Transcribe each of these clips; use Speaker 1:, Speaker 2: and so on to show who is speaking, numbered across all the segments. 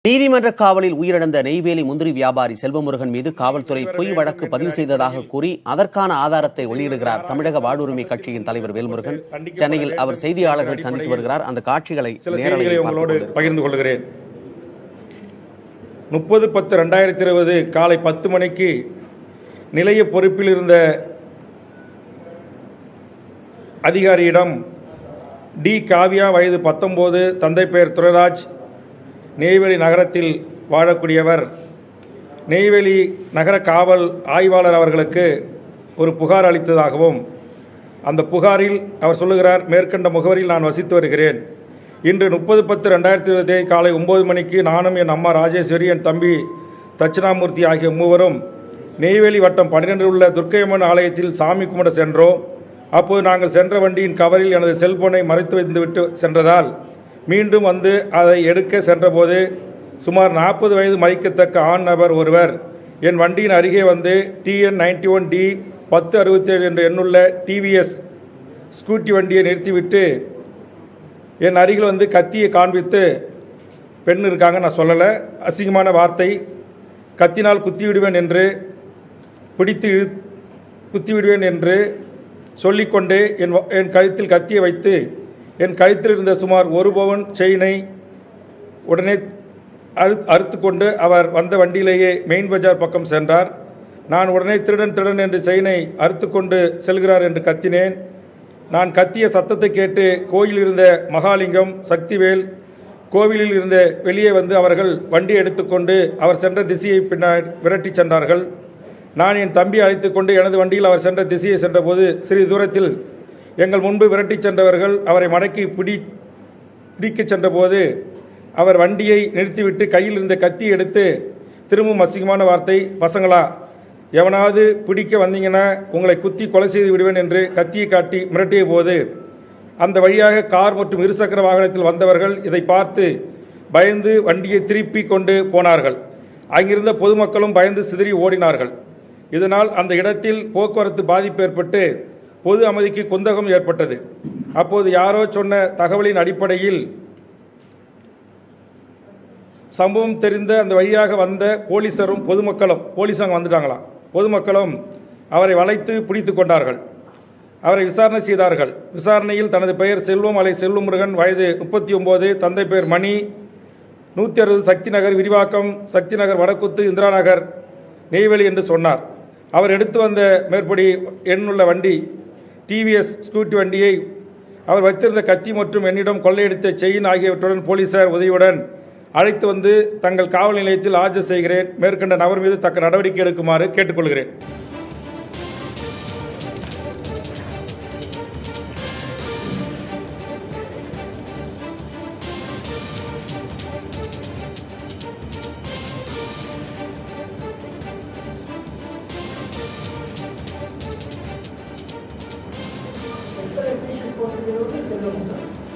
Speaker 1: நீதிமன்ற காவலில் உயிரிழந்த நெய்வேலி முந்திரி வியாபாரி செல்வமுருகன் மீது காவல்துறை பொய் வழக்கு பதிவு செய்ததாக கூறி அதற்கான ஆதாரத்தை வெளியிடுகிறார் தமிழக வாழ்வுரிமை கட்சியின் தலைவர் வேல்முருகன். சென்னையில் அவர் செய்தியாளர்களை சந்தித்து வருகிறார். அந்த காட்சிகளை
Speaker 2: பகிர்ந்து கொள்கிறேன். 30/10/2020 காலை 10 மணிக்கு நிலைய பொறுப்பில் இருந்த அதிகாரியிடம் டி காவியா வயது 19, தந்தை பெயர் துரைராஜ், நெய்வேலி நகரத்தில் வாழக்கூடியவர், நெய்வேலி நகர காவல் ஆய்வாளர் அவர்களுக்கு ஒரு புகார் அளித்ததாகவும், அந்த புகாரில் அவர் சொல்லுகிறார், மேற்கண்ட முகவரியில் நான் வசித்து வருகிறேன். இன்று 30/10/2020 காலை 9 மணிக்கு நானும் என் அம்மா ராஜேஸ்வரி, என் தம்பி தட்சிணாமூர்த்தி ஆகிய மூவரும் நெய்வேலி வட்டம் 12 உள்ள துர்க்கையம்மன் ஆலயத்தில் சாமி கும்பிட சென்றோம். அப்போது நாங்கள் சென்ற வண்டியின் கவரில் எனது செல்போனை மறைத்து வைத்துவிட்டு சென்றதால் மீண்டும் வந்து அதை எடுக்க சென்றபோது சுமார் 40 வயது மதிக்கத்தக்க ஆண் நபர் ஒருவர் என் வண்டியின் அருகே வந்து TN91D 1067 என்ற எண்ணுள்ள டிவிஎஸ் ஸ்கூட்டி வண்டியை நிறுத்திவிட்டு என் அருகில் வந்து கத்தியை காண்பித்து, பெண் இருக்காங்க, நான் சொல்லலை, அசிங்கமான வார்த்தை, கத்தினால் குத்திவிடுவேன் என்று, பிடித்து குத்திவிடுவேன் என்று சொல்லிக்கொண்டே என் கழுத்தில் கத்தியை வைத்து என் கழுத்தில் இருந்த சுமார் 1 பவுன் செயினை உடனே அறுத்து கொண்டு அவர் வந்த வண்டியிலேயே மெயின் பஜார் பக்கம் சென்றார். நான் உடனே திருடன் என்று செயினை அறுத்து கொண்டு செல்கிறார் என்று கத்தினேன். நான் கத்திய சத்தத்தை கேட்டு கோயிலில் இருந்த மகாலிங்கம், சக்திவேல் கோவிலில் இருந்த வெளியே வந்து அவர்கள் வண்டியை எடுத்துக்கொண்டு அவர் சென்ற திசையை பின்னால் விரட்டி சென்றார்கள். நான் என் தம்பியை அழைத்து கொண்டு எனது வண்டியில் அவர் சென்ற திசையை சென்றபோது சிறிது தூரத்தில் எங்கள் முன்பு விரட்டி சென்றவர்கள் அவரை மடக்கி பிடிக்க சென்றபோது அவர் வண்டியை நிறுத்திவிட்டு கையில் இருந்த கத்தியை எடுத்து திரும்பவும் அசிங்கமான வார்த்தை, பசங்களா, எவனாவது பிடிக்க வந்தீங்கன்னா உங்களை குத்தி கொலை செய்து விடுவேன் என்று கத்தியை காட்டி மிரட்டிய போது அந்த வழியாக கார் மற்றும் இருசக்கர வாகனத்தில் வந்தவர்கள் இதை பார்த்து பயந்து வண்டியை திருப்பி கொண்டு போனார்கள். அங்கிருந்த பொதுமக்களும் பயந்து சிதறி ஓடினார்கள். இதனால் அந்த இடத்தில் போக்குவரத்து பாதிப்பு ஏற்பட்டு பொது அமைதிக்கு குந்தகம் ஏற்பட்டது. அப்போது யாரோ சொன்ன தகவலின் அடிப்படையில் சம்பவம் தெரிந்த அந்த வழியாக வந்த போலீசாரும் பொதுமக்களும், போலீஸாங்க வந்துட்டாங்களாம், பொதுமக்களும் அவரை வளைத்து பிடித்து கொண்டார்கள். அவரை விசாரணை செய்தார்கள். விசாரணையில் தனது பெயர் செல்வம் அலை செல்வமுருகன், வயது 39, தந்தை பெயர் மணி, 160 சக்தி நகர் விரிவாக்கம், சக்தி நகர் வடக்குத்து, இந்திரா நகர், நெய்வேலி என்று சொன்னார். அவர் எடுத்து வந்த மேற்படி எண்ணுள்ள வண்டி டிவிஎஸ் ஸ்கூட்டி வண்டியை அவர் வைத்திருந்த கத்தி மற்றும் என்னிடம் கொள்ளையடித்த செயின் ஆகியவற்றுடன் போலீசார் உதவியுடன் அழைத்து வந்து தங்கள் காவல் நிலையத்தில் ஆஜர் செய்கிறேன். மேற்கண்ட நபர் மீது தக்க நடவடிக்கை எடுக்குமாறு கேட்டுக்கொள்கிறேன்.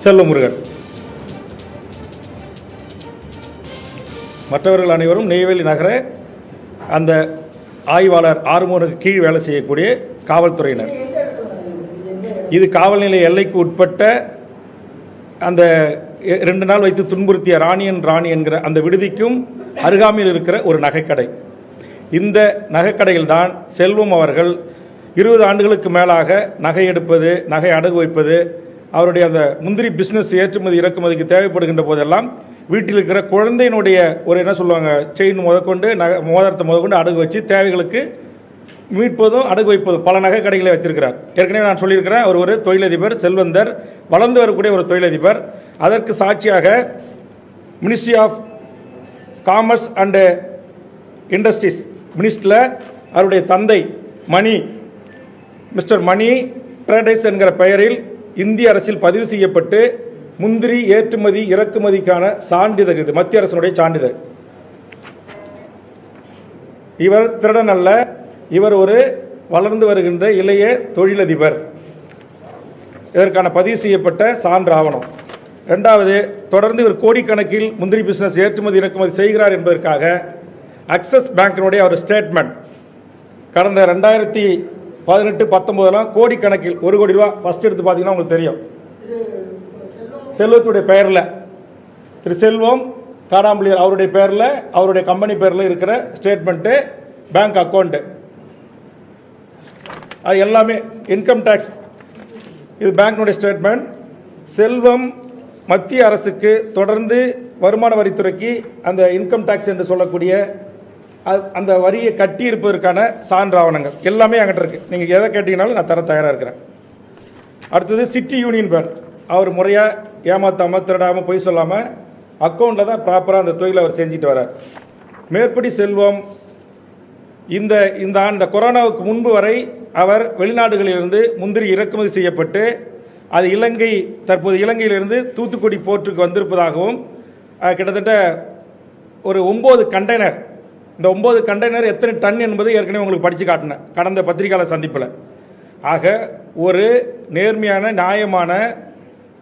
Speaker 2: செல்வமுருகன். மற்றவர்கள் அனைவரும் நெய்வேலி நகர அந்த ஆய்வாளர் ஆறுமுகனுக்கு கீழ் வேலை செய்யக்கூடிய காவல்துறையினர். இது காவல் நிலைய எல்லைக்கு உட்பட்ட அந்த 2 நாள் வைத்து துன்புறுத்திய ராணி என்கிற அந்த விடுதிக்கும் அருகாமையில் இருக்கிற ஒரு நகைக்கடை. இந்த நகைக்கடையில் தான் செல்வம் அவர்கள் 20 ஆண்டுகளுக்கு மேலாக நகை எடுப்பது, நகை அடகு வைப்பது, அவருடைய அந்த முந்திரி பிஸ்னஸ் ஏற்றுமதி இறக்குமதிக்கு தேவைப்படுகின்ற போதெல்லாம் வீட்டில் இருக்கிற குழந்தையினுடைய ஒரு என்ன சொல்லுவாங்க செயின் முதற்கொண்டு மோதிரத்தை முதற்கொண்டு அடகு வச்சு தேவைகளுக்கு மீட்பதும் அடகு வைப்பதும் பல நகை கடைகளை வைத்திருக்கிறார். ஏற்கனவே நான் சொல்லியிருக்கிறேன், அவர் ஒரு தொழிலதிபர், செல்வந்தர், வளர்ந்து வரக்கூடிய ஒரு தொழிலதிபர். அதற்கு சாட்சியாக ministry of commerce and industries மினிஸ்டரில் அவருடைய தந்தை மணி, மிஸ்டர் மணி ட்ரேடர்ஸ் என்கிற பெயரில் இந்திய அரசில் பதிவு செய்யப்பட்டு முந்திரி ஏற்றுமதி இறக்குமதிக்கான சான்றிதழ், இது மத்திய அரசினுடைய சான்றிதழ். இவர் திருடன் அல்ல, இவர் ஒரு வளர்ந்து வருகின்ற இளைய தொழிலதிபர். இதற்கான பதிவு செய்யப்பட்ட சான்று ஆவணம். 2வது, தொடர்ந்து இவர் கோடிக்கணக்கில் முந்திரி பிசினஸ் ஏற்றுமதி இறக்குமதி செய்கிறார் என்பதற்காக அக்சஸ் பேங்கினுடைய ஒரு ஸ்டேட்மெண்ட் கடந்த 2018-19 கோடிக்கணக்கில் 1 கோடி ரூபாய் ஃபர்ஸ்ட் எடுத்து பார்த்தீங்கன்னா உங்களுக்கு தெரியும். செல்வத்துடைய பெயரில் திரு செல்வம் காணாமல் அவருடைய பேரில் அவருடைய கம்பெனி பேரில் இருக்கிற ஸ்டேட்மெண்ட்டு, பேங்க் அக்கௌண்ட், அது எல்லாமே இன்கம் டேக்ஸ், இது பேங்க்னுடைய ஸ்டேட்மெண்ட். செல்வம் மத்திய அரசுக்கு தொடர்ந்து வருமான வரித்துறைக்கு அந்த இன்கம் டேக்ஸ் என்று சொல்லக்கூடிய அந்த வரியை கட்டி இருப்பதற்கான சான்று ஆவணங்கள் எல்லாமே என்கிட்ட இருக்கு. நீங்க எதை கேட்டீங்கனாலும் நான் தர தயாரா இருக்கிறேன். அடுத்தது சிட்டி யூனியன் பேங்க், அவர் முறையா ஏமாத்தாம திருடாம பொய் சொல்லாம அக்கௌண்ட்ல தான் ப்ராப்பரா அந்த தொழிலை அவர் செஞ்சுட்டு வரார். மேற்படி செல்வம் இந்த கொரோனாவுக்கு முன்பு வரை அவர் வெளிநாடுகளிலிருந்து முந்திரி இறக்குமதி செய்யப்பட்டு அது தற்போது இலங்கையிலிருந்து தூத்துக்குடி போர்ட்டுக்கு வந்திருப்பதாகவும் கிட்டத்தட்ட ஒரு 9 கண்டெய்னர், இந்த 9 கண்டெய்னர் எத்தனை டன் என்பதை ஏற்கனவே உங்களுக்கு படித்து காட்டினேன் கடந்த பத்திரிகையாளர் சந்திப்பில். ஆக ஒரு நேர்மையான நியாயமான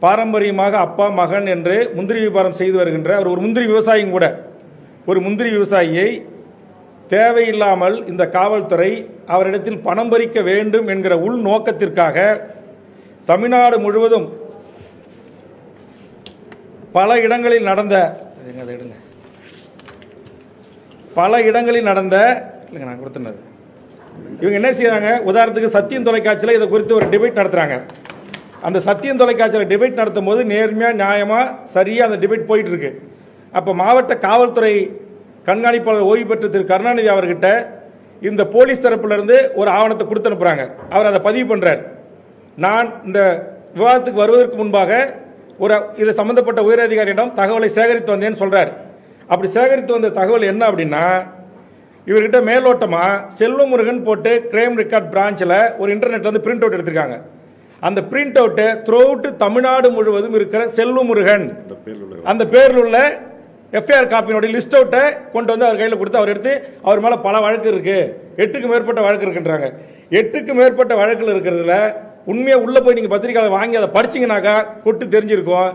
Speaker 2: பாரம்பரியமாக அப்பா மகன் என்று முந்திரி வியாபாரம் செய்து வருகின்ற அவர் ஒரு முந்திரி விவசாயியும் கூட, ஒரு முந்திரி விவசாயியை தேவையில்லாமல் இந்த காவல்துறை அவரிடத்தில் பணம் பறிக்க வேண்டும் என்கிற உள் நோக்கத்திற்காக தமிழ்நாடு முழுவதும் பல இடங்களில் நடந்த நான் கொடுத்தது இவங்க என்ன செய்யறாங்க, உதாரணத்துக்கு சத்தியம் தொலைக்காட்சியில் இதை குறித்து ஒரு டிபேட் நடத்துறாங்க. அந்த சத்தியம் தொலைக்காட்சியில் டிபேட் நடத்தும் போது நேர்மையா நியாயமா சரியா அந்த டிபேட் போயிட்டு இருக்கு. அப்ப மாவட்ட காவல்துறை கண்காணிப்பாளர் ஓய்வு பெற்ற திரு கருணாநிதி அவர்கிட்ட இந்த போலீஸ் தரப்புல இருந்து ஒரு ஆவணத்தை கொடுத்து அனுப்புறாங்க. அவர் அதை பதிவு பண்றார். நான் இந்த விவாதத்துக்கு வருவதற்கு முன்பாக இது சம்பந்தப்பட்ட உயரதிகாரியிடம் தகவலை சேகரித்து வந்தேன்னு சொல்றாரு. அப்படி சேகரித்து வந்த தகவல் என்ன அப்படின்னா, இவர்கிட்ட மேலோட்டமா செல்வமுருகன் போட்டு கிரைம் ரெக்கார்ட் பிரான்ச்ல ஒரு இன்டர்நெட்ல வந்து பிரிண்ட் அவுட் எடுத்திருக்காங்க. அந்த print out through out Tamil Nadu முழுவதும் இருக்கிற செல்வமுருகன் அந்த பேரில் உள்ள எஃப்ஐஆர் காப்பியினுடைய லிஸ்ட் அவுட்டை கொண்டு வந்து அவர் கையில் கொடுத்து அவர் எடுத்து அவர் மேல பல வழக்கு இருக்கு, 8க்கு மேற்பட்ட வழக்கு இருக்குன்றாங்க. 8க்கு மேற்பட்ட வழக்குகள் இருக்கிறதுல உண்மையா உள்ள போய் நீங்க பத்திரிகையாளர் வாங்கி அதை படிச்சீங்கன்னாக்கா கொட்டு தெரிஞ்சிருக்கும்.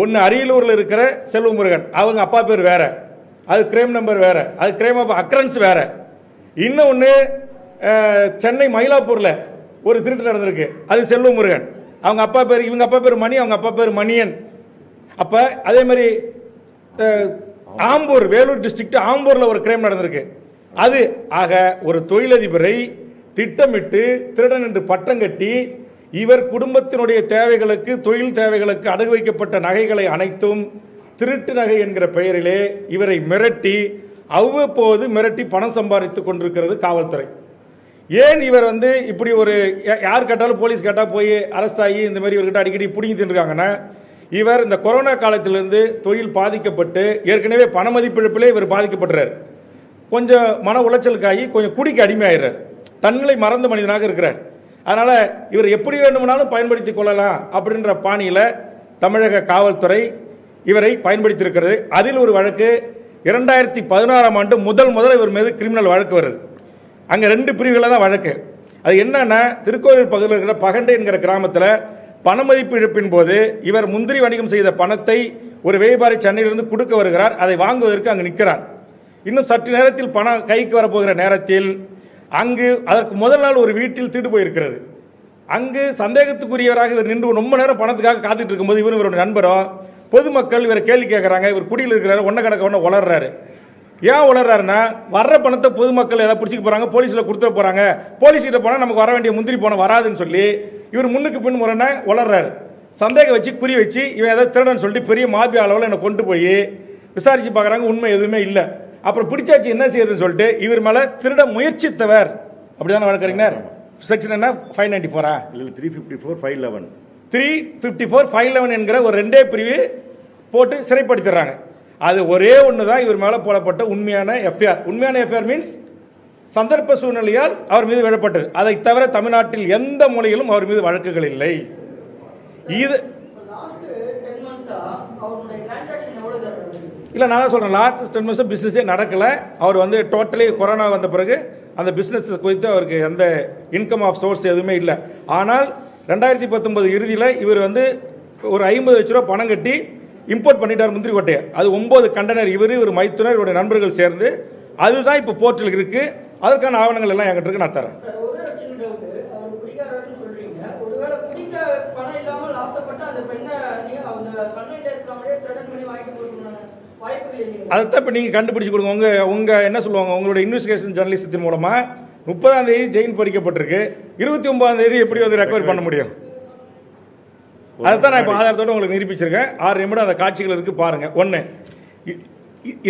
Speaker 2: ஒன்னு அரியலூர்ல இருக்கிற செல்வமுருகன், அவங்க அப்பா பேர் வேற, அது கிரைம் நம்பர் வேற, அது கிரைம் ஆஃப் அக்கரன்ஸ் வேற. இன்னொன்னு சென்னை மயிலாப்பூர்ல ஒரு திருட்டு நடந்திருக்கு, அது செல்வமுருகன், அவங்க அப்பா பேர், இவங்க அப்பா பேர் மணி, அவங்க அப்பா பேர் மணியன். அப்ப அதே மாதிரி ஆம்பூர், வேலூர் டிஸ்ட்ரிக்ட் ஆம்பூர்ல ஒரு கிரைம் நடந்திருக்கு, அது. ஆக ஒரு தொழிலதிபரை திட்டமிட்டு திருடன் என்று பட்டம் கட்டி இவர் குடும்பத்தினுடைய தேவைகளுக்கு, தொழில் தேவைகளுக்கு அடகு வைக்கப்பட்ட நகைகளை அனைத்தும் திருட்டு நகை என்கிற பெயரிலே இவரை மிரட்டி அவ்வப்போது மிரட்டி பணம் சம்பாதித்துக் கொண்டிருக்கிறது காவல்துறை. ஏன் இவர் இப்படி ஒரு யார் கேட்டாலும் போலீஸ் கேட்டா போய் அரெஸ்ட் ஆகி இந்த மாதிரி இவர்கிட்ட அடிக்கடி பிடிங்கி தின்னுருக்காங்கன்னா, இவர் இந்த கொரோனா காலத்திலிருந்து தொழில் பாதிக்கப்பட்டு ஏற்கனவே பண மதிப்பிழப்பிலே இவர் பாதிக்கப்பட்டார். கொஞ்சம் மன உளைச்சலுக்காகி கொஞ்சம் குடிக்கு அடிமையாகிறார், தன்னிலை மறந்த மனிதனாக இருக்கிறார். அதனால இவர் எப்படி வேண்டுமானாலும் பயன்படுத்திக் கொள்ளலாம் அப்படின்ற பாணியில தமிழக காவல்துறை இவரை பயன்படுத்தி இருக்கிறது. அதில் ஒரு வழக்கு 2016ஆம் ஆண்டு முதல் இவர் மீது கிரிமினல் வழக்கு வருது. அங்க 2 பிரிவுகள தான் வழக்கு. அது என்னன்னா, திருக்கோவில் பகுதியில் இருக்கிற பகண்டை என்கிற கிராமத்தில் பணமதிப்பு இழப்பின் போது இவர் முந்திரி வணிகம் செய்த பணத்தை ஒரு வியாபாரி சென்னையிலிருந்து கொடுக்க வருகிறார். அதை வாங்குவதற்கு அங்கு நிற்கிறார். இன்னும் சற்று நேரத்தில் பணம் கைக்கு வரப்போகிற நேரத்தில் அங்கு அதற்கு முதல் நாள் ஒரு வீட்டில் திருடு போயிருக்கிறது. அங்கு சந்தேகத்துக்குரியவராக இவர் நின்று ரொம்ப நேரம் பணத்துக்காக காத்துட்டு இருக்கும்போது இவருடைய நண்பரும் பொதுமக்கள் இவரை கேள்வி கேட்கறாங்க. இவர் குடியில் இருக்கிறாரு, ஒன்ன கணக்க ஒன்ன உளர்றாரு. ஏன் உளர்றாருன்னா, வர்ற பணத்தை பொதுமக்கள் ஏதாவது பிடிச்சிக்க போறாங்க, போலீஸ்ல கொடுத்துட போறாங்க, போலீஸ் கிட்ட போனா நமக்கு வர வேண்டிய முந்திரி பணம் வராதுன்னு சொல்லி இவர் முன்னுக்கு பின் முரண உளர்றாரு. சந்தேகம் வச்சு குறி வச்சு இவன் ஏதாவது திருடன்னு சொல்லிட்டு பெரிய மாபியா அளவில் என்னை கொண்டு போய் விசாரிச்சு பார்க்கறாங்க. உண்மை எதுவுமே இல்லை. அப்புறம் பிடிச்சாச்சு என்ன செய்யறதுன்னு சொல்லிட்டு இவர் மேல திருட முயற்சித்தவர் அப்படிதான் வழக்கறிஞர். செக்ஷன் என்ன 594
Speaker 3: 354 511
Speaker 2: 354 511 என்கிற ஒரு 2 பிரிவு போட்டு சிறைப்படுத்திடுறாங்க. அது ஒரே ஒண்ணுதான் இவர் மேல போடப்பட்ட உண்மையான எஃப்ஐஆர். உண்மையான எஃப்ஐஆர் மீன்ஸ் சந்தர்ப்ப சூழ்நிலையால் அவர் மீது விழப்பட்டது. அதை தவிர தமிழ்நாட்டில் எந்த மூலையிலும் அவர் மீது வழக்குகள் இல்லை. இது இல்ல, நான் சொல்றேன், லாஸ்ட் 10 months பிசினஸே நடக்கல. அவர் டோட்டலி கொரோனா வந்த பிறகு அந்த பிசினஸ் குறித்து அவருக்கு எந்த இன்கம் ஆஃப் சோர்ஸ் எதுவுமே இல்லை. ஆனால் 2019 இறுதியில் இவர் ஒரு 50 லட்ச ரூபாய் பணம் கட்டி இம்போர்ட் பண்ணிட்டார் முந்திரி கொட்டையை. அது 9 கண்டனர் இவர் மைத்துனர் இவருடைய நண்பர்கள் சேர்ந்து அதுதான் இப்ப போர்ட்டில் இருக்கு. அதற்கான ஆவணங்கள் எல்லாம் என்கிட்ட இருக்கு, நான் தரேன். அதைத்தான் இப்போ நீங்கள் கண்டுபிடிச்சு கொடுங்க. உங்கள் என்ன சொல்லுவாங்க, உங்களுடைய இன்வெஸ்டிகேஷன் ஜேர்னலிசத்தின் மூலமாக 30ஆம் தேதி ஜெயின் பறிக்கப்பட்டிருக்கு, 29ஆம் தேதி எப்படி வந்து ரெக்கவர் பண்ண முடியும்? அதைத்தான் நான் இப்போ ஆதாரத்தோடு உங்களுக்கு நிரூபிச்சிருக்கேன். 6 நிமிடம் அந்த காட்சிகள் இருக்குது, பாருங்கள். ஒன்று,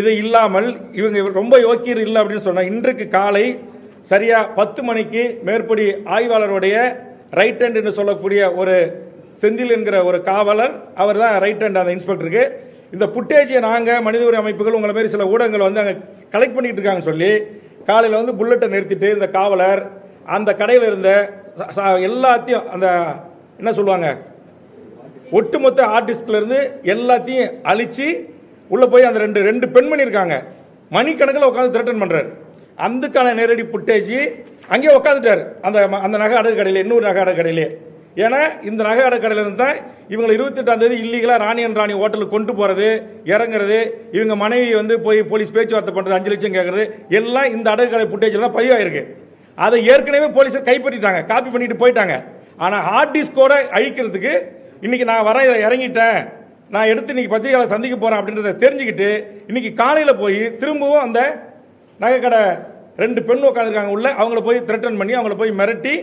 Speaker 2: இது இல்லாமல் இவங்க ரொம்ப யோக்கியர் இல்லை அப்படின்னு சொன்னால், இன்றைக்கு காலை சரியா 10 மணிக்கு மேற்படி ஆய்வாளருடைய ரைட் ஹேண்ட் என்று சொல்லக்கூடிய ஒரு செந்தில் என்கிற ஒரு காவலர், அவர் தான் ரைட் ஹேண்ட் அந்த இன்ஸ்பெக்டருக்கு, இந்த புட்டேஜை நாங்கள் மனித உரிமை அமைப்புகள் உங்களை மாரி சில ஊடகங்கள் வந்து அங்கே கலெக்ட் பண்ணிட்டு இருக்காங்கன்னு சொல்லி காலையில் வந்து புல்லட்டை நிறுத்திட்டு இந்த காவலர் அந்த கடையில் இருந்த எல்லாத்தையும் அந்த என்ன சொல்லுவாங்க ஒட்டுமொத்த ஆர்டிஸ்ட்ல இருந்து எல்லாத்தையும் அழிச்சு உள்ள போய் அந்த ரெண்டு பெண்மணி இருக்காங்க, மணிக்கணக்கில் உட்காந்து த்ரெட்டன் பண்றாரு. அதுக்கான நேரடி புட்டேஜ் அங்கேயே உட்காந்துட்டாரு அந்த நகை அடகு கடையில், இன்னொரு நகை அடகு கடையிலே. ஏன்னா இந்த நகை அடகு கடையில் இருந்து தான் இவங்க 28ஆம் தேதி இல்லீகலாக ராணி ஹோட்டலுக்கு கொண்டு போறது, இறங்குறது, இவங்க மனைவி வந்து போய் போலீஸ் பேச்சுவார்த்தை பண்றது, 5 லட்சம் கேட்கறது, எல்லாம் இந்த அடகு கடை புட்டேஜில் தான் பதிவாயிருக்கு. அதை ஏற்கனவே போலீஸர் கைப்பற்றிட்டாங்க, காப்பி பண்ணிட்டு போயிட்டாங்க. ஆனால் ஹார்ட் டிஸ்கோட அழிக்கிறதுக்கு இன்னைக்கு நான் வர இறங்கிட்டேன், நான் எடுத்து இன்னைக்கு பத்திரிகையாளர் சந்திக்க போறேன் அப்படின்றத தெரிஞ்சுக்கிட்டு இன்னைக்கு காலையில் போய் திரும்பவும் அந்த நகை கடை 2 பெண் உட்காந்துருக்காங்க உள்ள, அவங்கள போய் த்ரெட்டன் பண்ணி அவங்கள போய் மிரட்டி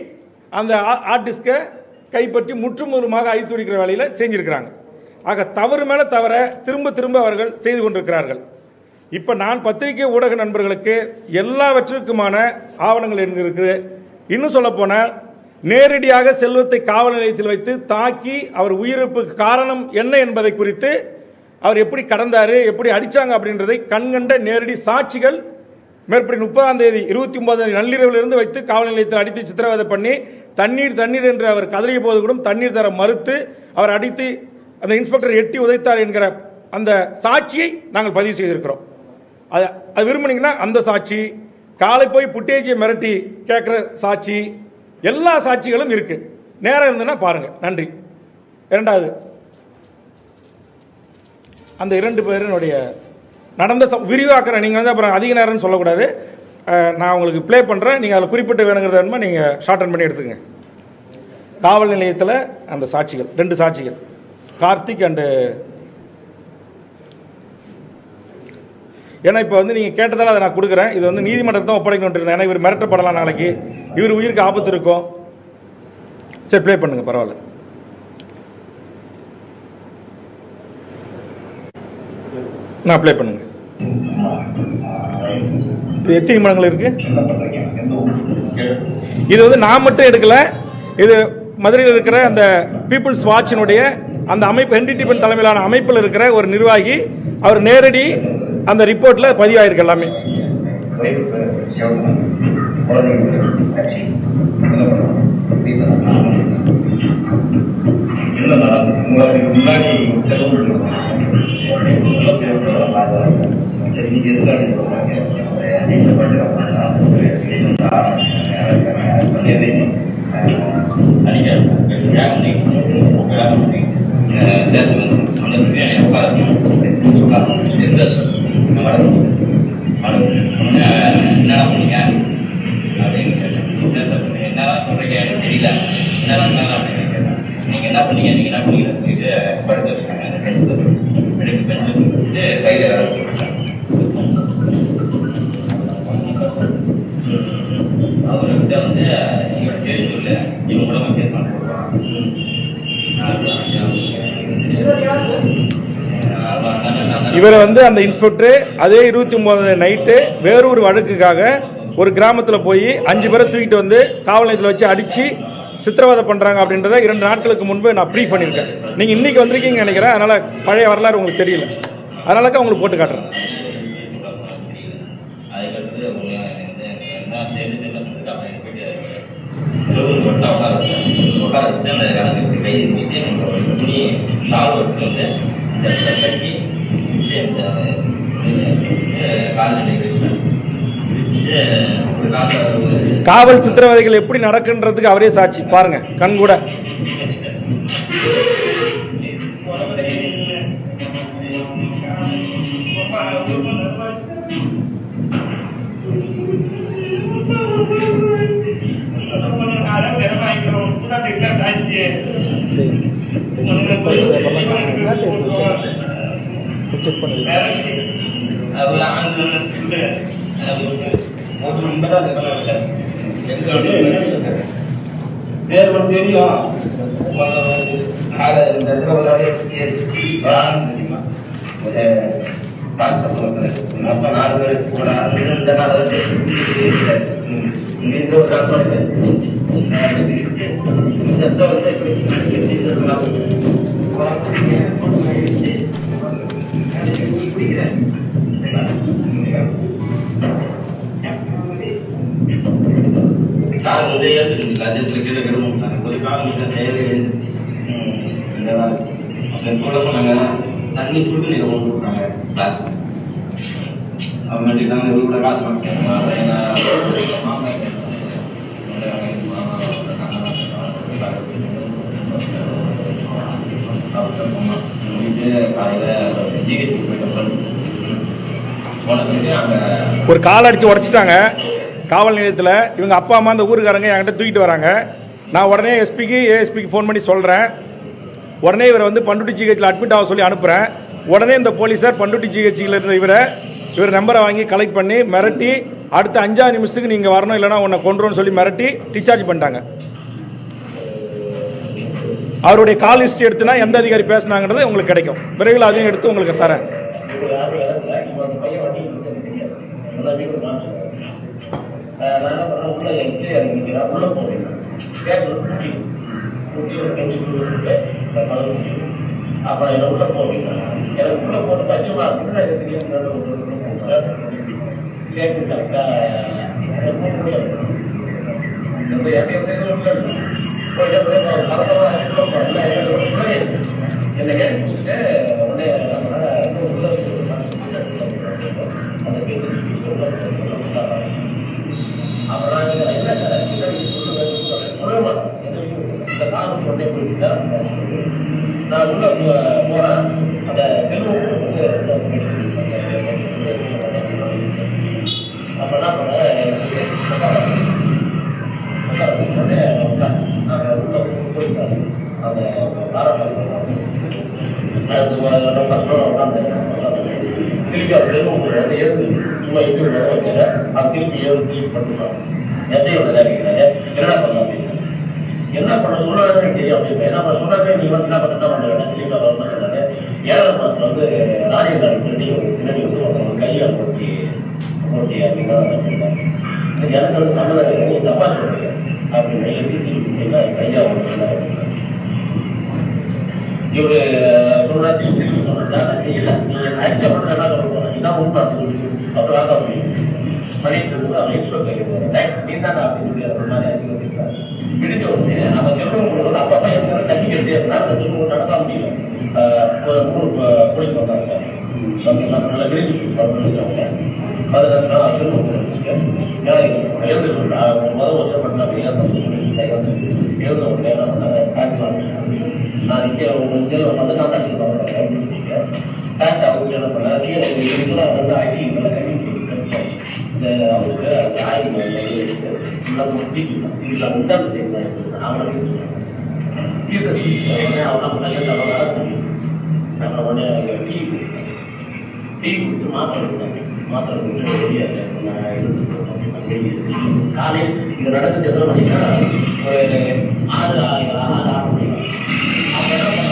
Speaker 2: அந்த ஆர்டிஸ்டை கைப்பற்றி முற்றுமுழுமாக அழித்துடிக்கிற வேலையில் செஞ்சிருக்கிறாங்க. ஆக தவறு மேல தவற திரும்ப அவர்கள் செய்து கொண்டிருக்கிறார்கள். இப்ப நான் பத்திரிகை ஊடக நண்பர்களுக்கு எல்லாவற்றிற்குமான ஆவணங்கள் இருக்கு. இன்னும் சொல்ல போனால் நேரடியாக செல்வத்தை காவல் நிலையத்தில் வைத்து தாக்கி அவர் உயிரிழப்புக்கு காரணம் என்ன என்பதை குறித்து அவர் எப்படி கடந்தாரு, எப்படி அடிச்சாங்க அப்படின்றதை கண்கண்ட நேரடி சாட்சிகள் மேற்படி 30ஆம் தேதி 29 நள்ளிரவில் இருந்து வைத்து காவல் நிலையத்தில் அடித்து சித்திரவதை பண்ணி தண்ணீர் என்று அவர் கதறிய போது கூட தண்ணீர் தர மறுத்து அவர் அடித்து அந்த இன்ஸ்பெக்டர் எட்டி உதைத்தார் என்கிற அந்த சாட்சியை நாங்கள் பதிவு செய்திருக்கிறோம். அது விரும்புனீங்கன்னா அந்த சாட்சி, காலை போய் புட்டேஜியை மிரட்டி கேட்கிற சாட்சி, எல்லா சாட்சிகளும் இருக்கு. நேரம் இருந்ததுன்னா பாருங்க. நன்றி. இரண்டாவது, அந்த 2 பேருடைய நடந்த விரிவாக்குற நீங்க வந்து அப்புறம் அதிக நேரம் சொல்லக்கூடாது. நான் உங்களுக்கு பிளே பண்றேன், நீங்க அதில் குறிப்பிட்டு வேணுங்கிறத வேணுமா நீங்க ஷார்ட் பண்ணி எடுத்துங்க. காவல் நிலையத்தில் அந்த சாட்சிகள் 2 சாட்சிகள், கார்த்திக் அண்டு, ஏன்னா இப்போ வந்து நீங்கள் கேட்டதால் அதை நான் கொடுக்குறேன். இது வந்து நீதிமன்றத்தை தான் ஒப்படைக்கணும். ஏன்னா இவர் மிரட்டப்படலாம், நாளைக்கு இவர் உயிருக்கு ஆபத்து இருக்கும். சரி, ப்ளே பண்ணுங்க, பரவாயில்ல. நான் ப்ளே பண்ணுங்க. இது எத்தனை நிமிடங்கள் இருக்கு? இது வந்து நான் மட்டும் எடுக்கல, இது மதுரையில் இருக்கிற அந்த பீப்புள்ஸ் வாட்சினுடைய அந்த அமைப்பு என்டிடிபி தலைமையிலான அமைப்பில் இருக்கிற ஒரு நிர்வாகி, அவர் நேரடி அந்த ரிப்போர்ட்ல பதிவாயிருக்கு எல்லாமே. இவர் வந்து அந்த இன்ஸ்பெக்டர் அதே 29 நைட்டு வேறொரு வழக்குக்காக ஒரு கிராமத்தில் போய் 5 பேரை தூக்கிட்டு வந்து காவல் நிலையத்தில் வச்சு அடிச்சு சித்திரவதை பண்றாங்க அப்படின்றத 2 நாட்களுக்கு முன்பு நான் ப்ரீஃப் பண்ணியிருக்கேன். நீங்க இன்னைக்கு வந்திருக்கீங்க நினைக்கிறேன், அதனால பழைய வரலாறு உங்களுக்கு தெரியல, அதனால உங்களுக்கு போட்டு காட்டுறேன். காவல் சித்திரவதைகள் எப்படி நடக்குன்றதுக்கு அவரே சாட்சி, பாருங்க கண் கூட. செக் பண்ணுங்க.
Speaker 4: தண்ணி சுட்டு நீங்க போட்டுருக்காங்க அவங்கள்ட்ட நாங்கள் இவ்வளோ கூட காசு
Speaker 2: ஒரு கால் அடிச்சு உடைச்சிட்டாங்க காவல் நிலையத்தில். இவங்க அப்பா அம்மா அந்த ஊருக்காரங்க என்கிட்ட தூக்கிட்டு வராங்க. நான் உடனே எஸ்பிக்கு ஏஎஸ்பிக்கு ஃபோன் பண்ணி சொல்கிறேன். உடனே இவரை வந்து பண்ருட்டி ஜிஹெச்சில் அட்மிட் ஆக சொல்லி அனுப்புகிறேன். உடனே இந்த போலீஸார் பண்ருட்டி ஜிஹெச்சில் இருந்த இவர் நம்பரை வாங்கி கலெக்ட் பண்ணி மிரட்டி அடுத்த 5 நிமிஷத்துக்கு நீங்கள் வரணும், இல்லைனா உன்னை கொண்டுருன்னு சொல்லி மிரட்டி டிஸ்சார்ஜ் பண்ணிட்டாங்க. அவருடைய கால் ஹிஸ்ட்ரி எடுத்துனா எந்த அதிகாரி பேசினாங்கிறது உங்களுக்கு கிடைக்கும். விரைவில் அதையும் எடுத்து உங்களுக்கு தரேன்.
Speaker 5: அப்புறம் என்ன உள்ள போவீங்க, எனக்கு உள்ள போட்டு பச்சைமா இருக்குன்னு எனக்கு தெரியும். சேர்த்து கரெக்டா முடியாது. என்ன கேட்டு உடனே அப்புறம் என்ன இந்த காரணம் கொண்டே போயிட்டு நான் உள்ள போறேன். அந்த செல்வம் அப்ப என்ன பண்ணேன், அந்த திருப்பி அவர் செல்வம் எழுந்து சும்மா எப்படி அது திருப்பி எழுந்து பண்ணுறாங்க. எஸ்ஐயோட கேட்கிறாங்க என்ன பண்ணலாம் அப்படின்னு. என்ன பண்ண சொல்றாங்க தெரியும் அப்படின்னு என்ன சொல்றாங்க. நீ வந்து என்ன பண்ணுறாங்க திருப்பி அவர் பண்ணுறாங்க. 7ஆம் மாதத்துல வந்து ராஜேந்திரன் பின்னாடி வந்து கையால் போட்டி அப்படின்னா எனக்கு வந்து சம்மதம் தப்பா சொல்றீங்க அப்படின்னு கையா இவரு சொல்றாரு செய்யல. நீங்க அடிச்ச மட்டும் என்ன சொல்ல போறேன் இதான் உண்மை சொல்லி அப்புறம் வாங்க முடியும் பண்ணிட்டு நீ தான் அப்படின்னு சொல்லி பிடிச்ச உடனே நம்ம செல்வம் அப்பப்பா எப்படி தட்டிக்கிட்டே இருந்தா அந்த செல்வம் நடத்த முடியல. போலீஸ் வந்தாங்க நல்லா விரும்பி அதுல செல்வம் எழுந்து முதல் வருஷம் பண்ண எழுந்த உடனே என்ன பண்ணாங்க நான் இங்கே உங்க செல்வம் வந்து நான் தான் டாக்டர் அவங்க என்ன பண்ணாங்க வந்து ஐடி இந்த அவருக்கு அந்த ஆய்வு எடுத்து இதுல உண்டாந்து செய்யணும் உடனே டீ கொடுத்து மாத்திரை கொடுத்தாங்க. மாத்திரை கொடுத்து காலையில் இது நடக்குது எத்தனை மணிக்கா ஒரு 6 மணி. அப்ப என்ன பண்ண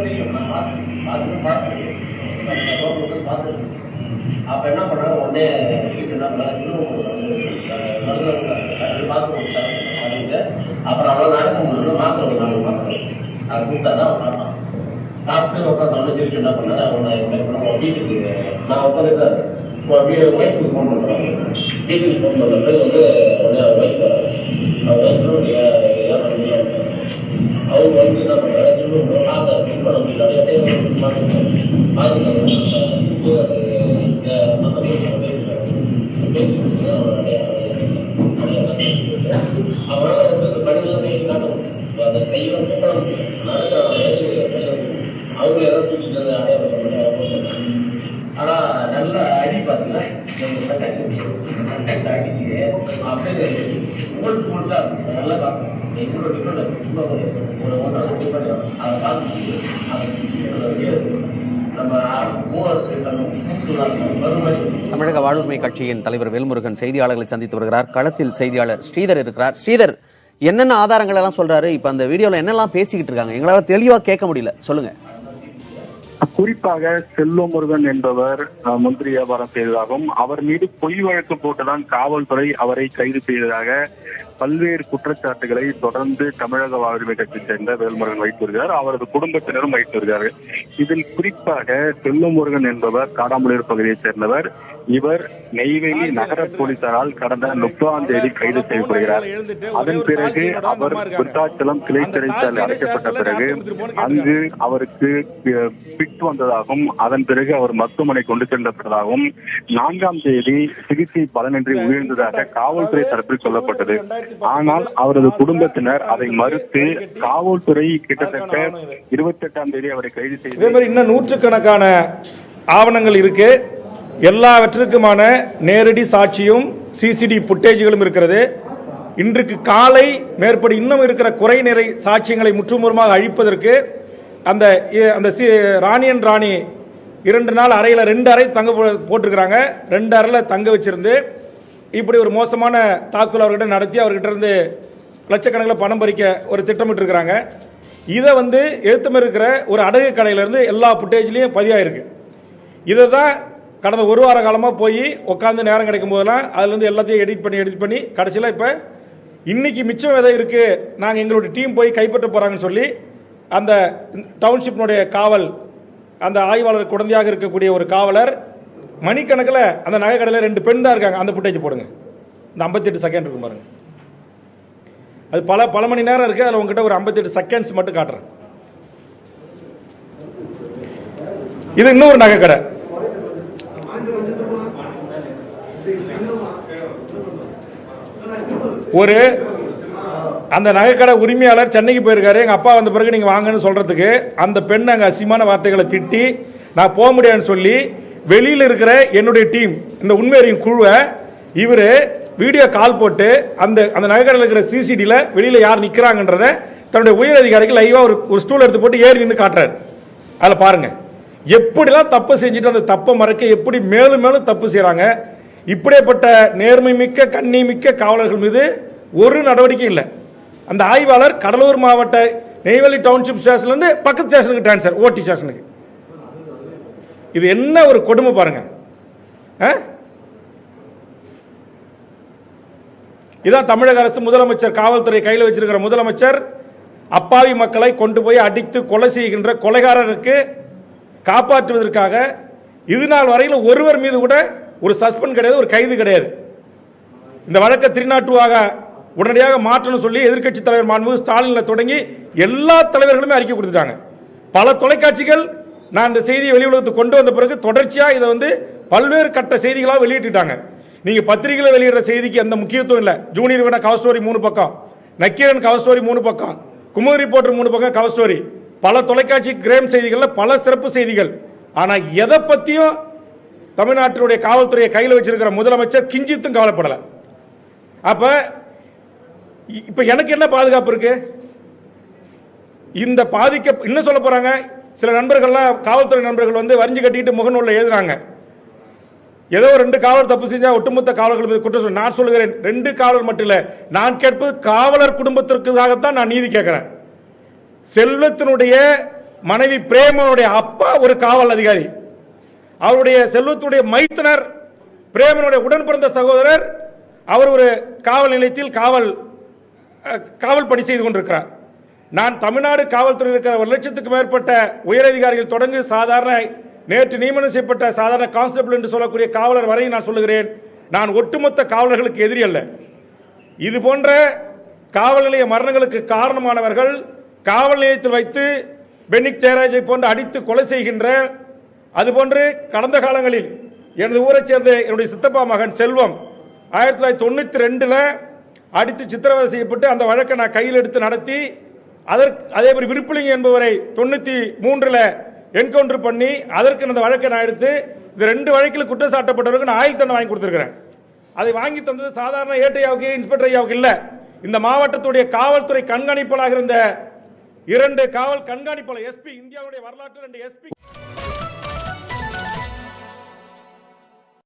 Speaker 5: தெரியும் நான் பார்த்து அப்ப என்ன பண்றாங்க உடனே என்ன பண்ணாங்க அப்புறம் அவ்வளவு நாளைக்கு உங்களுக்கு மாத்திரை நாங்கள் மாத்திரம் அது கொடுத்தாதான் பார்ப்பான். சாப்பிட்டு உட்காந்து திருச்சி என்ன பண்ணாரு அவனை வீட்டுக்கு நான் உட்காந்துட்டு ஒய்ஃபுக்கு ஃபோன் பண்ணுறாங்க. வீட்டுக்கு ஃபோன் பண்ணுற பேர் வந்து உடனே ஒய்ஃப் அவங்க வந்து என்ன பண்ணுறாங்க திரும்ப பார்த்து பின் பண்ண முடியல அவரால் வந்து படிவெல்லாம் பேசி காட்டணும். அந்த கையில் அவங்க ஏதாவது தூக்கிட்டு அடையாளம். ஆனா நல்ல அடி பார்த்தீங்கன்னா அடிச்சு அப்படியே சார் நல்லா பார்க்கணும் எங்களோட டிஃபரெண்ட் சும்மா ஒரு ஒன்றரை டிஃபரெண்ட் அதை பார்த்து நம்ம
Speaker 1: தமிழக வாழ்வுரிமை கட்சியின் தலைவர் வேல்முருகன் செய்தியாளர்களை சந்தித்து வருகிறார். களத்தில் செய்தியாளர் ஸ்ரீதர் இருக்கிறார். ஸ்ரீதர், என்னென்ன ஆதாரங்கள் எல்லாம் சொல்றாரு? இப்ப அந்த வீடியோல என்னெல்லாம் பேசிக்கிட்டு இருக்காங்க? எங்களால தெளிவா கேட்க முடியல, சொல்லுங்க.
Speaker 6: குறிப்பாக செல்வமுருகன் என்பவர் முந்திரி வியாபாரம் செய்ததாகவும் அவர் மீது பொய் வழக்கு போட்டுதான் காவல்துறை அவரை கைது செய்ததாக பல்வேறு குற்றச்சாட்டுகளை தொடர்ந்து தமிழக வாழ்வுரிமை கட்சியை சேர்ந்த வேல்முருகன் வைத்து வருகிறார். அவரது குடும்பத்தினரும் வைத்து வருகிறார்கள். இதில் குறிப்பாக செல்வமுருகன் என்பவர் காடாமலூர் பகுதியைச் சேர்ந்தவர். இவர் நெய்வேலி நகர போலீசாரால் கடந்த 30ஆம் தேதி கைது செய்யப்படுகிறார். அதன் பிறகு அவர் விருத்தாச்சலம் கிளை சிறைச்சாலை அடைக்கப்பட்ட பிறகு அங்கு அவருக்கு பிட் வந்ததாகவும் அதன் பிறகு அவர் மருத்துவமனை கொண்டு செல்லப்பட்டதாகவும் 4ஆம் தேதி சிகிச்சை பலனின்றி உயிர்ந்ததாக காவல்துறை தரப்பில் சொல்லப்பட்டது. ஆனால் அவரது குடும்பத்தினர் அதை மறுத்து காவல்துறை கிட்டத்தட்ட 28ஆம் தேதி அவரை கைது செய்து
Speaker 2: இன்னும் நூற்றுக்கணக்கான ஆவணங்கள் இருக்கு. எல்லாவற்றிற்குமான நேரடி சாட்சியும் சிசிடி புட்டேஜ்களும் இருக்கிறது. இன்றைக்கு காலை மேற்படி இன்னும் இருக்கிற குறை நிறை சாட்சியங்களை முற்றுமுறமாக அழிப்பதற்கு அந்த ராணியன் ராணி 2 நாள் அறையில் 2 அறை தங்க போட்டிருக்கிறாங்க. 2 அறையில் தங்க வச்சிருந்து இப்படி ஒரு மோசமான தாக்குதல் அவர்கிட்ட நடத்தி அவர்கிட்ட இருந்து லட்சக்கணக்கில் பணம் பறிக்க ஒரு திட்டமிட்டு இருக்கிறாங்க. இதை எழுத்துமே இருக்கிற ஒரு அடகு கடையிலிருந்து எல்லா புட்டேஜ்லையும் பதிவாயிருக்கு. இதை தான் கடந்த 1 வார காலமாக போய் உட்காந்து நேரம் கிடைக்கும் போதெல்லாம் அதுலேருந்து எல்லாத்தையும் எடிட் பண்ணி கடைசியில் இப்போ இன்னைக்கு மிச்சம் எதை இருக்கு, நாங்கள் எங்களுடைய டீம் போய் கைப்பற்ற போறாங்கன்னு சொல்லி அந்த டவுன்ஷிப்னுடைய காவல், அந்த ஆய்வாளர் குழந்தையாக இருக்கக்கூடிய ஒரு காவலர் மணிக்கணக்கில் அந்த நகை கடையில் 2 பெண் தான் இருக்காங்க. அந்த புட்டேஜ் போடுங்க. இந்த 58 செகண்ட் இருக்கும் பாருங்க. அது பல மணி நேரம் இருக்கு. அதில் உங்ககிட்ட ஒரு 58 செகண்ட்ஸ் மட்டும் காட்டுறேன். இது இன்னொரு நகை கடை. ஒரு அந்த நகைக்கடை உரிமையாளர் சென்னைக்கு போயிருக்காரு. எங்க அப்பா வந்த பிறகு நீங்க வாங்கன்னு சொல்றதுக்கு அந்த பெண் அங்க அசிமான வார்த்தைகளை திட்டி நான் போக முடியாதுன்னு சொல்லி வெளியில இருக்கிற என்னுடைய டீம் இந்த உண்மையறியும் குழுவை இவரு வீடியோ கால் போட்டு அந்த அந்த நகைக்கடையில் இருக்கிற சிசிடில வெளியில யார் நிக்கிறாங்கன்றத தன்னுடைய உயர் அதிகாரிகள் லைவா ஒரு ஸ்டூல் எடுத்து போட்டு ஏறி நின்று காட்டுறாரு. அதுல பாருங்க எப்படிலாம் தப்பு செஞ்சுட்டு அந்த தப்பை மறைக்க எப்படி மேலும் மேலும் தப்பு செய்யறாங்க. இப்படிப்பட்ட நேர்மை மிக்க கண்ணி மிக்க காவலர்கள் மீது ஒரு நடவடிக்கை இல்லை. அந்த ஆய்வாளர் கடலூர் மாவட்ட நெய்வேலி டவுன்ஷிப் ஸ்டேஷன்ல இருந்து பக்கத்து ஸ்டேஷனுக்கு டிரான்ஸ்பர், ஓடி ஸ்டேஷனுக்கு. இது என்ன ஒரு கொடுமை பாருங்க. இதான் தமிழக அரசு, முதலமைச்சர், காவல்துறை கையில் வச்சிருக்கிற முதலமைச்சர் அப்பாவி மக்களை கொண்டு போய் அடித்து கொலை செய்கின்ற கொலைகாரருக்கு காப்பாற்றுவதற்காக இது நாள் வரையில் ஒருவர் மீது கூட ஒரு சஸ்பெண்ட் கிடையாது, ஒரு கைது கிடையாது. இந்த வழக்கை 302 உடனடியாக மாற்றணும் சொல்லி எதிர்க்கட்சி தலைவர் மாண்புமிகு ஸ்டாலின்ல தொடங்கி எல்லா தலைவர்களுமே அறிக்கை கொடுத்துட்டாங்க. பல தொலைக்காட்சிகள் நான் இந்த செய்தியை வெளி உலகத்துக்கு கொண்டு வந்த பிறகு தொடர்ச்சியா இதை பல்வேறு கட்ட செய்திகளாக வெளியிட்டுட்டாங்க. நீங்க பத்திரிகையில் வெளியிடுற செய்திக்கு எந்த முக்கியத்துவம் இல்லை. ஜூனியர் வின கவர் ஸ்டோரி 3 பக்கம், நக்கீரன் கவர் ஸ்டோரி 3 பக்கம், குமுதி ரிப்போர்ட்டர் 3 பக்கம் கவர் ஸ்டோரி, பல தொலைக்காட்சி கிரேம் செய்திகள்ல பல சிறப்பு செய்திகள். ஆனா எதை பத்தியும் தமிழ்நாட்டினுடைய காவல்துறையை கையில் வச்சிருக்கிற முதலமைச்சர் கிஞ்சித்தும் கவலைப்படல. அப்ப இப்ப எனக்கு என்ன பாதுகாப்பு இருக்கு? இந்த இன்னும் சொல்ல போறாங்க. சில நண்பர்கள்லாம் காவல்துறை நண்பர்கள் வரிஞ்சு கட்டிட்டு முகநூல்ல எழுதுறாங்க. ஏதோ 2 காவலர் தப்பு செஞ்சா ஒட்டுமொத்த காவலர்கள் மீது குற்றம் சொல்லி நான் சொல்லுகிறேன். 2 காவலர் மட்டும் இல்ல, நான் கேட்பது காவலர் குடும்பத்திற்காகத்தான் நான் நீதி கேட்கிறேன். செல்வத்தினுடைய மனைவி பிரேமனுடைய அப்பா ஒரு காவல் அதிகாரி, அவருடைய செல்வத்துடைய மைத்தனர் பிரேமனுடைய உடன் பிறந்த சகோதரர் அவர் ஒரு காவல் நிலையத்தில் காவல் பணி செய்து கொண்டிருக்கிறார். நான் தமிழ்நாடு காவல்துறை இருக்கிற 1 லட்சத்துக்கு மேற்பட்ட உயரதிகாரிகள் தொடங்கி சாதாரண நேற்று நியமனம் செய்யப்பட்ட சாதாரண கான்ஸ்டபிள் என்று சொல்லக்கூடிய காவலர் வரை நான் சொல்லுகிறேன், நான் ஒட்டுமொத்த காவலர்களுக்கு எதிரி அல்ல. இது போன்ற காவல் நிலைய மரணங்களுக்கு காரணமானவர்கள் காவல் நிலையத்தில் வைத்து பென்னிக் ஜெயராஜை போன்று அடித்து கொலை செய்கின்ற, அதுபோன்று கடந்த காலங்களில் எனது ஊரை சேர்ந்த என்னுடைய சித்தப்பா மகன் செல்வம் 1992 அடித்து சித்திரவதை செய்யப்பட்டு அந்த வழக்கை நான் கையில் எடுத்து நடத்தி அதே மாதிரி விருப்புலிங்க என்பவரை 93 என்கவுண்டர் பண்ணி அதற்கு அந்த வழக்கை நான் எடுத்து இந்த 2 வழக்கில் குற்றம் சாட்டப்பட்டவருக்கு நான் ஆயுள் தண்டனை வாங்கி கொடுத்திருக்கிறேன். அதை வாங்கி தந்தது சாதாரண ஏட்டையாவுக்கு இன்ஸ்பெக்டர் ஐயாவுக்கு இல்ல, இந்த மாவட்டத்துடைய காவல்துறை கண்காணிப்பாளராக இருந்த 2 காவல் கண்காணிப்பாளர் எஸ்பி, இந்தியாவுடைய வரலாற்றில் 2 எஸ்பி